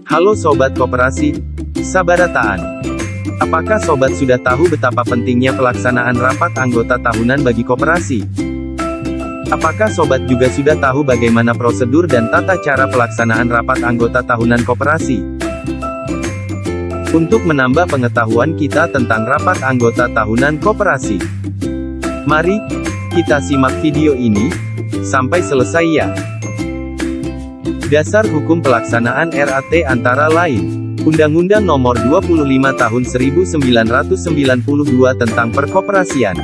Halo Sobat Koperasi, Sabarataan. Apakah Sobat sudah tahu betapa pentingnya pelaksanaan rapat anggota tahunan bagi koperasi? Apakah Sobat juga sudah tahu bagaimana prosedur dan tata cara pelaksanaan rapat anggota tahunan koperasi? Untuk menambah pengetahuan kita tentang rapat anggota tahunan koperasi, mari kita simak video ini sampai selesai ya. Dasar hukum pelaksanaan RAT antara lain, Undang-Undang Nomor 25 Tahun 1992 tentang Perkoperasian,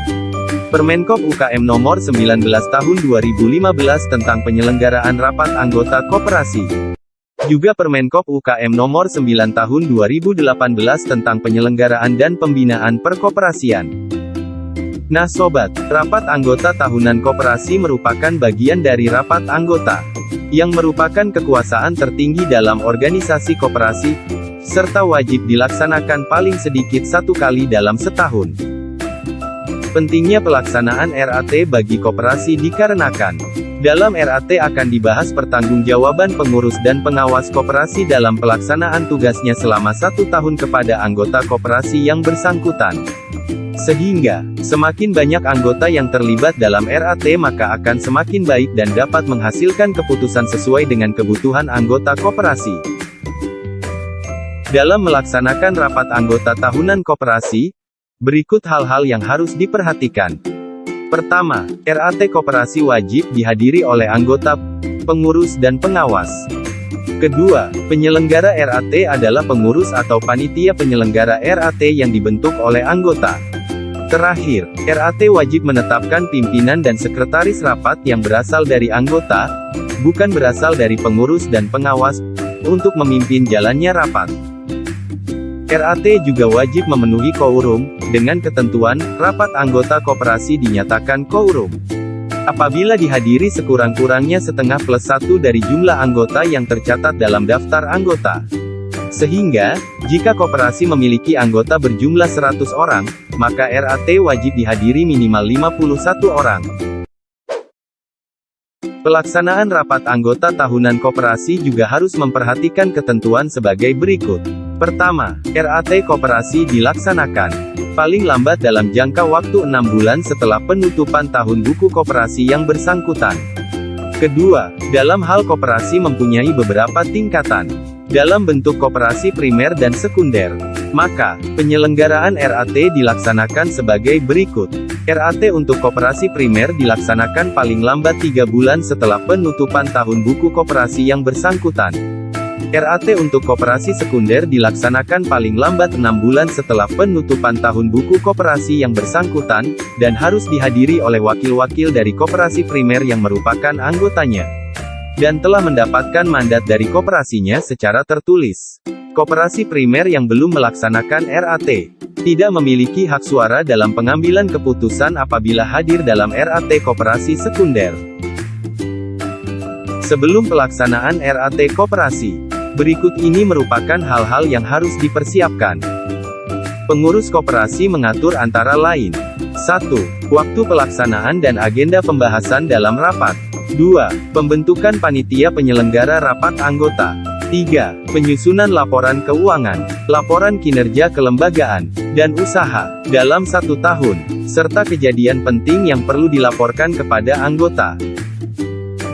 Permenkop UKM Nomor 19 Tahun 2015 tentang penyelenggaraan rapat anggota koperasi, juga Permenkop UKM Nomor 9 Tahun 2018 tentang penyelenggaraan dan pembinaan perkoperasian. Nah Sobat, rapat anggota tahunan koperasi merupakan bagian dari rapat anggota, yang merupakan kekuasaan tertinggi dalam organisasi koperasi, serta wajib dilaksanakan paling sedikit satu kali dalam setahun. Pentingnya pelaksanaan RAT bagi koperasi dikarenakan, dalam RAT akan dibahas pertanggungjawaban pengurus dan pengawas koperasi dalam pelaksanaan tugasnya selama 1 tahun kepada anggota koperasi yang bersangkutan. Sehingga, semakin banyak anggota yang terlibat dalam RAT maka akan semakin baik dan dapat menghasilkan keputusan sesuai dengan kebutuhan anggota koperasi. Dalam melaksanakan rapat anggota tahunan koperasi, berikut hal-hal yang harus diperhatikan. Pertama, RAT koperasi wajib dihadiri oleh anggota, pengurus dan pengawas. Kedua, penyelenggara RAT adalah pengurus atau panitia penyelenggara RAT yang dibentuk oleh anggota. Terakhir, RAT wajib menetapkan pimpinan dan sekretaris rapat yang berasal dari anggota, bukan berasal dari pengurus dan pengawas, untuk memimpin jalannya rapat. RAT juga wajib memenuhi quorum, dengan ketentuan, rapat anggota koperasi dinyatakan quorum apabila dihadiri sekurang-kurangnya setengah plus 1 dari jumlah anggota yang tercatat dalam daftar anggota. Sehingga, jika koperasi memiliki anggota berjumlah 100 orang, maka RAT wajib dihadiri minimal 51 orang. Pelaksanaan rapat anggota tahunan koperasi juga harus memperhatikan ketentuan sebagai berikut. Pertama, RAT koperasi dilaksanakan paling lambat dalam jangka waktu 6 bulan setelah penutupan tahun buku koperasi yang bersangkutan. Kedua, dalam hal koperasi mempunyai beberapa tingkatan, dalam bentuk koperasi primer dan sekunder, maka penyelenggaraan RAT dilaksanakan sebagai berikut. RAT untuk koperasi primer dilaksanakan paling lambat 3 bulan setelah penutupan tahun buku koperasi yang bersangkutan. RAT untuk koperasi sekunder dilaksanakan paling lambat 6 bulan setelah penutupan tahun buku koperasi yang bersangkutan, dan harus dihadiri oleh wakil-wakil dari koperasi primer yang merupakan anggotanya, dan telah mendapatkan mandat dari koperasinya secara tertulis. Koperasi primer yang belum melaksanakan RAT, tidak memiliki hak suara dalam pengambilan keputusan apabila hadir dalam RAT koperasi sekunder. Sebelum pelaksanaan RAT koperasi, berikut ini merupakan hal-hal yang harus dipersiapkan. Pengurus koperasi mengatur antara lain: 1. Waktu pelaksanaan dan agenda pembahasan dalam rapat. 2. Pembentukan panitia penyelenggara rapat anggota. 3. Penyusunan laporan keuangan, laporan kinerja kelembagaan, dan usaha, dalam 1 tahun, serta kejadian penting yang perlu dilaporkan kepada anggota.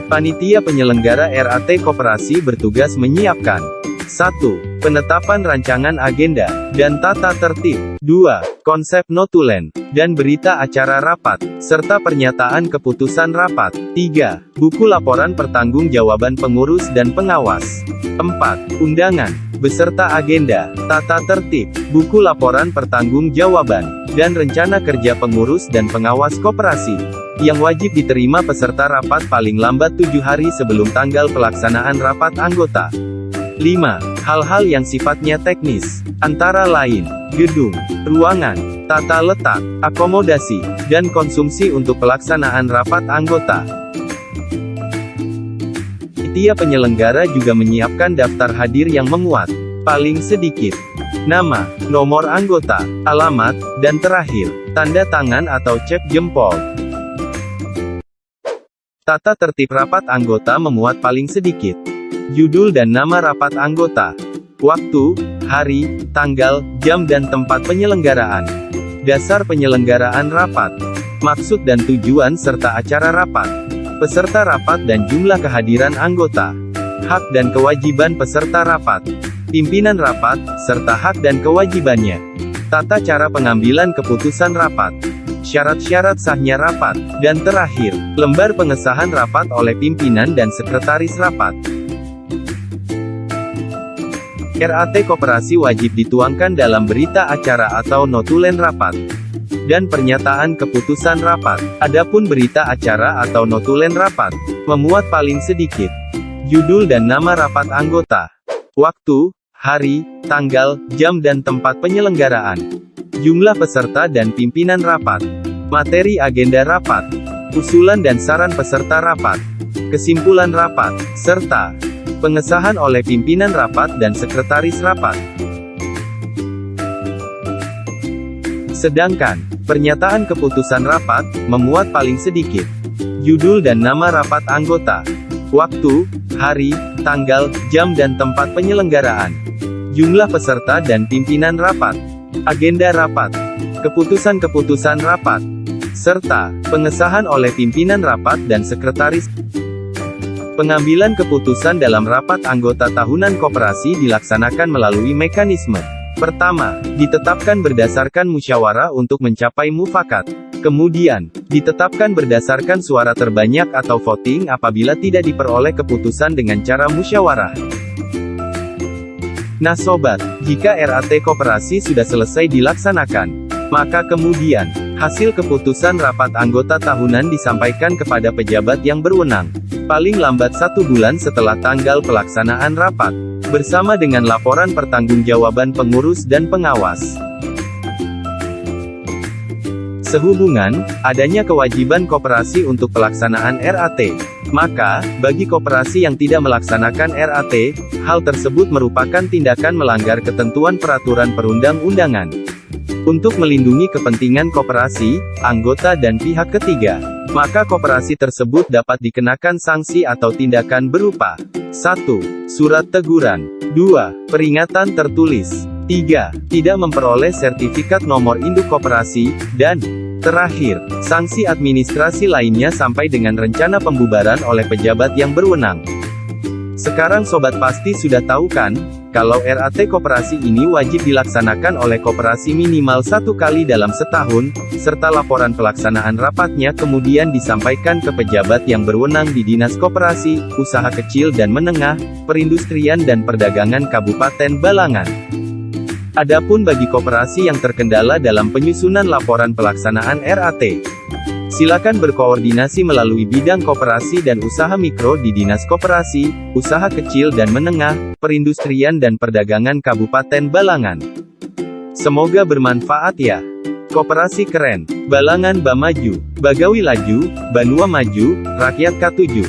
Panitia penyelenggara RAT koperasi bertugas menyiapkan: 1. Penetapan rancangan agenda, dan tata tertib. 2. Konsep notulen, dan berita acara rapat, serta pernyataan keputusan rapat. 3. Buku laporan pertanggungjawaban pengurus dan pengawas. 4. Undangan, beserta agenda, tata tertib, buku laporan pertanggungjawaban, dan rencana kerja pengurus dan pengawas koperasi, yang wajib diterima peserta rapat paling lambat 7 hari sebelum tanggal pelaksanaan rapat anggota. 5. Hal-hal yang sifatnya teknis, antara lain, gedung, ruangan, tata letak, akomodasi, dan konsumsi untuk pelaksanaan rapat anggota. Panitia penyelenggara juga menyiapkan daftar hadir yang memuat, paling sedikit, nama, nomor anggota, alamat, dan terakhir, tanda tangan atau cek jempol. Tata tertib rapat anggota memuat paling sedikit judul dan nama rapat anggota, Waktu, hari, tanggal, jam dan tempat penyelenggaraan. Dasar penyelenggaraan rapat. Maksud dan tujuan serta acara rapat. Peserta rapat dan jumlah kehadiran anggota. Hak dan kewajiban peserta rapat. Pimpinan rapat, serta hak dan kewajibannya. Tata cara pengambilan keputusan rapat. Syarat-syarat sahnya rapat. Dan terakhir, lembar pengesahan rapat oleh pimpinan dan sekretaris rapat. RAT Koperasi wajib dituangkan dalam berita acara atau notulen rapat dan pernyataan keputusan rapat. Adapun berita acara atau notulen rapat memuat paling sedikit judul dan nama rapat anggota, waktu, hari, tanggal, jam dan tempat penyelenggaraan, jumlah peserta dan pimpinan rapat, materi agenda rapat, usulan dan saran peserta rapat, kesimpulan rapat, serta pengesahan oleh pimpinan rapat dan sekretaris rapat. Sedangkan, pernyataan keputusan rapat, memuat paling sedikit judul dan nama rapat anggota, waktu, hari, tanggal, jam dan tempat penyelenggaraan, jumlah peserta dan pimpinan rapat, agenda rapat, keputusan-keputusan rapat, serta pengesahan oleh pimpinan rapat dan sekretaris. Pengambilan keputusan dalam rapat anggota tahunan koperasi dilaksanakan melalui mekanisme. Pertama, ditetapkan berdasarkan musyawarah untuk mencapai mufakat. Kemudian, ditetapkan berdasarkan suara terbanyak atau voting apabila tidak diperoleh keputusan dengan cara musyawarah. Nah sobat, jika RAT koperasi sudah selesai dilaksanakan, maka kemudian, hasil keputusan rapat anggota tahunan disampaikan kepada pejabat yang berwenang, paling lambat 1 bulan setelah tanggal pelaksanaan rapat, bersama dengan laporan pertanggungjawaban pengurus dan pengawas. Sehubungan, adanya kewajiban koperasi untuk pelaksanaan RAT, maka, bagi koperasi yang tidak melaksanakan RAT, hal tersebut merupakan tindakan melanggar ketentuan peraturan perundang-undangan. Untuk melindungi kepentingan koperasi, anggota dan pihak ketiga, maka koperasi tersebut dapat dikenakan sanksi atau tindakan berupa 1. Surat teguran 2. Peringatan tertulis 3. Tidak memperoleh sertifikat nomor induk koperasi, dan terakhir, sanksi administrasi lainnya sampai dengan rencana pembubaran oleh pejabat yang berwenang. Sekarang sobat pasti sudah tahu kan, kalau RAT koperasi ini wajib dilaksanakan oleh koperasi minimal 1 kali dalam setahun, serta laporan pelaksanaan rapatnya kemudian disampaikan ke pejabat yang berwenang di Dinas Koperasi, Usaha Kecil dan Menengah, Perindustrian dan Perdagangan Kabupaten Balangan. Adapun bagi koperasi yang terkendala dalam penyusunan laporan pelaksanaan RAT, silakan berkoordinasi melalui bidang koperasi dan usaha mikro di Dinas Koperasi, Usaha Kecil dan Menengah, Perindustrian dan Perdagangan Kabupaten Balangan. Semoga bermanfaat ya. Koperasi keren, Balangan Bamaju, Bagawi Laju, Banua Maju, Rakyat K7.